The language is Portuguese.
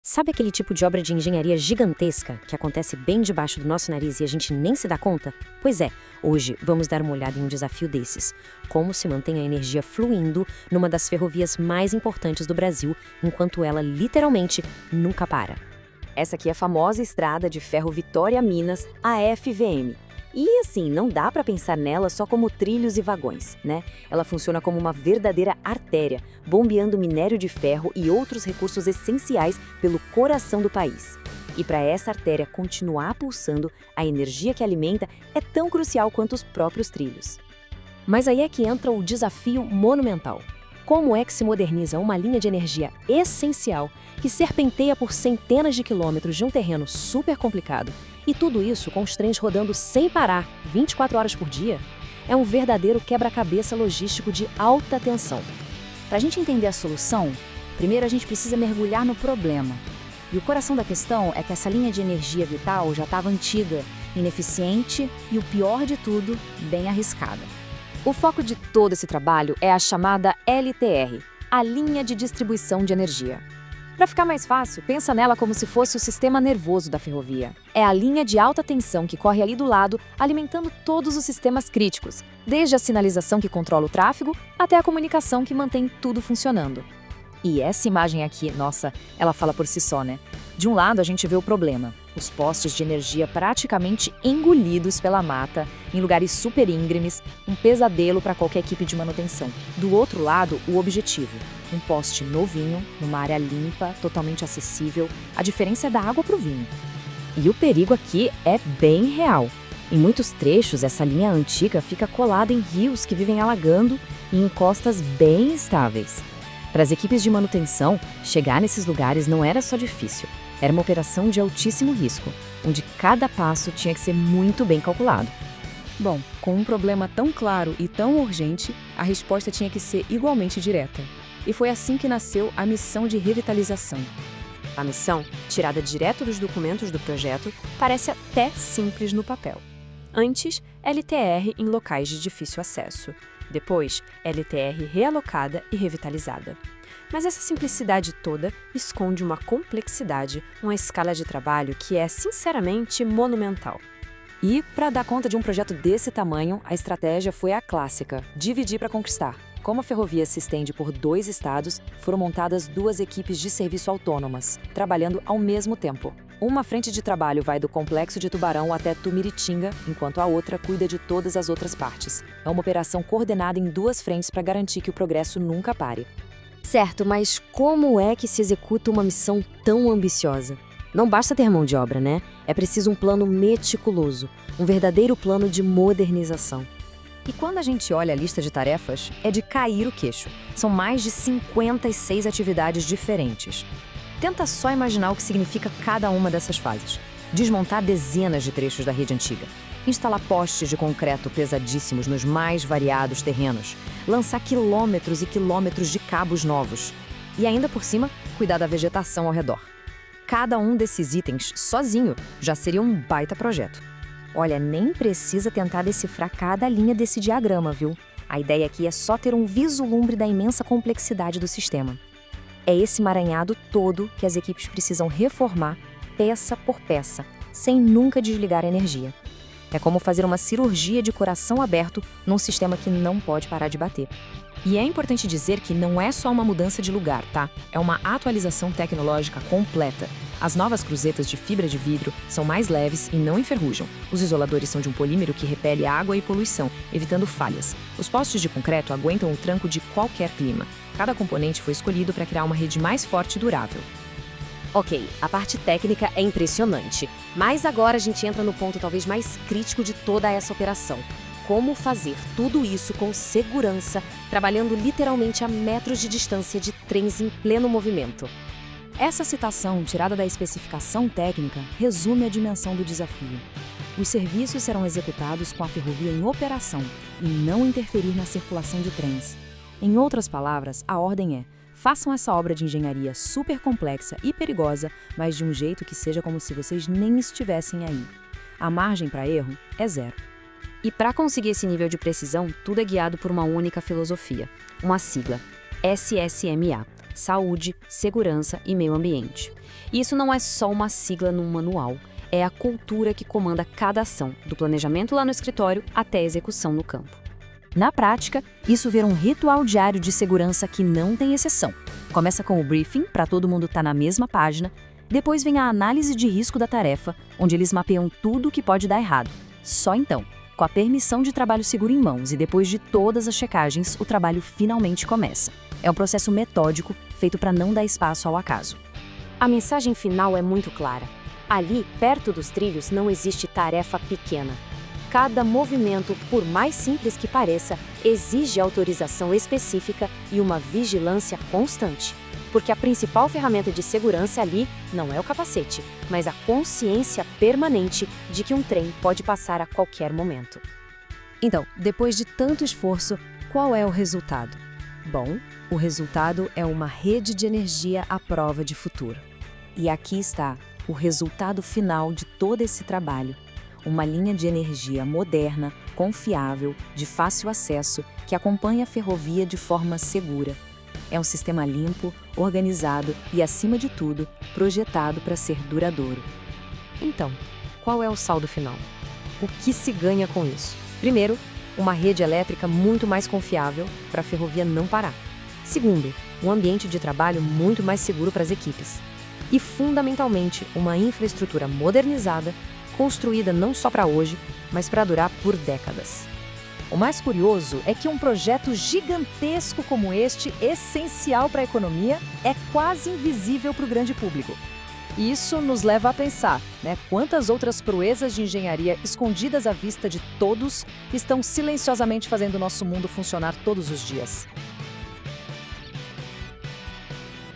Sabe aquele tipo de obra de engenharia gigantesca que acontece bem debaixo do nosso nariz e a gente nem se dá conta? Pois é, hoje vamos dar uma olhada em um desafio desses. Como se mantém a energia fluindo numa das ferrovias mais importantes do Brasil, enquanto ela literalmente nunca para. Essa aqui é a famosa estrada de ferro Vitória-Minas, a FVM. E assim, não dá para pensar nela só como trilhos e vagões, né? Ela funciona como uma verdadeira artéria, bombeando minério de ferro e outros recursos essenciais pelo coração do país. E para essa artéria continuar pulsando, a energia que alimenta é tão crucial quanto os próprios trilhos. Mas aí é que entra o desafio monumental. Como é que se moderniza uma linha de energia essencial que serpenteia por centenas de quilômetros de um terreno super complicado, e tudo isso com os trens rodando sem parar, 24 horas por dia? É um verdadeiro quebra-cabeça logístico de alta tensão. Para a gente entender a solução, primeiro a gente precisa mergulhar no problema. E o coração da questão é que essa linha de energia vital já estava antiga, ineficiente e, o pior de tudo, bem arriscada. O foco de todo esse trabalho é a chamada LTR, a linha de distribuição de energia. Para ficar mais fácil, pensa nela como se fosse o sistema nervoso da ferrovia. É a linha de alta tensão que corre ali do lado, alimentando todos os sistemas críticos, desde a sinalização que controla o tráfego até a comunicação que mantém tudo funcionando. E essa imagem aqui, nossa, ela fala por si só, né? De um lado a gente vê o problema, os postes de energia praticamente engolidos pela mata, em lugares super íngremes, um pesadelo para qualquer equipe de manutenção. Do outro lado, o objetivo, um poste novinho, numa área limpa, totalmente acessível, a diferença é da água para o vinho. E o perigo aqui é bem real. Em muitos trechos, essa linha antiga fica colada em rios que vivem alagando e em costas bem estáveis. Para as equipes de manutenção, chegar nesses lugares não era só difícil, era uma operação de altíssimo risco, onde cada passo tinha que ser muito bem calculado. Bom, com um problema tão claro e tão urgente, a resposta tinha que ser igualmente direta. E foi assim que nasceu a missão de revitalização. A missão, tirada direto dos documentos do projeto, parece até simples no papel. Antes, LTR em locais de difícil acesso. Depois, LTR realocada e revitalizada. Mas essa simplicidade toda esconde uma complexidade, uma escala de trabalho que é, sinceramente, monumental. E, para dar conta de um projeto desse tamanho, a estratégia foi a clássica: dividir para conquistar. Como a ferrovia se estende por 2 estados, foram montadas 2 equipes de serviço autônomas, trabalhando ao mesmo tempo. Uma frente de trabalho vai do Complexo de Tubarão até Tumiritinga, enquanto a outra cuida de todas as outras partes. É uma operação coordenada em 2 frentes para garantir que o progresso nunca pare. Certo, mas como é que se executa uma missão tão ambiciosa? Não basta ter mão de obra, né? É preciso um plano meticuloso, um verdadeiro plano de modernização. E quando a gente olha a lista de tarefas, é de cair o queixo. São mais de 56 atividades diferentes. Tenta só imaginar o que significa cada uma dessas fases. Desmontar dezenas de trechos da rede antiga. Instalar postes de concreto pesadíssimos nos mais variados terrenos. Lançar quilômetros e quilômetros de cabos novos. E ainda por cima, cuidar da vegetação ao redor. Cada um desses itens, sozinho, já seria um baita projeto. Olha, nem precisa tentar decifrar cada linha desse diagrama, viu? A ideia aqui é só ter um vislumbre da imensa complexidade do sistema. É esse emaranhado todo que as equipes precisam reformar, peça por peça, sem nunca desligar a energia. É como fazer uma cirurgia de coração aberto num sistema que não pode parar de bater. E é importante dizer que não é só uma mudança de lugar, tá? É uma atualização tecnológica completa. As novas cruzetas de fibra de vidro são mais leves e não enferrujam. Os isoladores são de um polímero que repele água e poluição, evitando falhas. Os postes de concreto aguentam o tranco de qualquer clima. Cada componente foi escolhido para criar uma rede mais forte e durável. Ok, a parte técnica é impressionante, mas agora a gente entra no ponto talvez mais crítico de toda essa operação. Como fazer tudo isso com segurança, trabalhando literalmente a metros de distância de trens em pleno movimento? Essa citação, tirada da especificação técnica, resume a dimensão do desafio. Os serviços serão executados com a ferrovia em operação e não interferir na circulação de trens. Em outras palavras, a ordem é: façam essa obra de engenharia super complexa e perigosa, mas de um jeito que seja como se vocês nem estivessem aí. A margem para erro é 0. E para conseguir esse nível de precisão, tudo é guiado por uma única filosofia, uma sigla, SSMA, saúde, segurança e meio ambiente. E isso não é só uma sigla num manual, é a cultura que comanda cada ação, do planejamento lá no escritório até a execução no campo. Na prática, isso vira um ritual diário de segurança que não tem exceção. Começa com o briefing, para todo mundo estar na mesma página, depois vem a análise de risco da tarefa, onde eles mapeiam tudo o que pode dar errado. Só então, com a permissão de trabalho seguro em mãos e depois de todas as checagens, o trabalho finalmente começa. É um processo metódico, feito para não dar espaço ao acaso. A mensagem final é muito clara. Ali, perto dos trilhos, não existe tarefa pequena. Cada movimento, por mais simples que pareça, exige autorização específica e uma vigilância constante. Porque a principal ferramenta de segurança ali não é o capacete, mas a consciência permanente de que um trem pode passar a qualquer momento. Então, depois de tanto esforço, qual é o resultado? Bom, o resultado é uma rede de energia à prova de futuro. E aqui está o resultado final de todo esse trabalho. Uma linha de energia moderna, confiável, de fácil acesso, que acompanha a ferrovia de forma segura. É um sistema limpo, organizado e, acima de tudo, projetado para ser duradouro. Então, qual é o saldo final? O que se ganha com isso? Primeiro, uma rede elétrica muito mais confiável para a ferrovia não parar. Segundo, um ambiente de trabalho muito mais seguro para as equipes. E, fundamentalmente, uma infraestrutura modernizada, construída não só para hoje, mas para durar por décadas. O mais curioso é que um projeto gigantesco como este, essencial para a economia, é quase invisível para o grande público. Isso nos leva a pensar, quantas outras proezas de engenharia escondidas à vista de todos estão silenciosamente fazendo o nosso mundo funcionar todos os dias.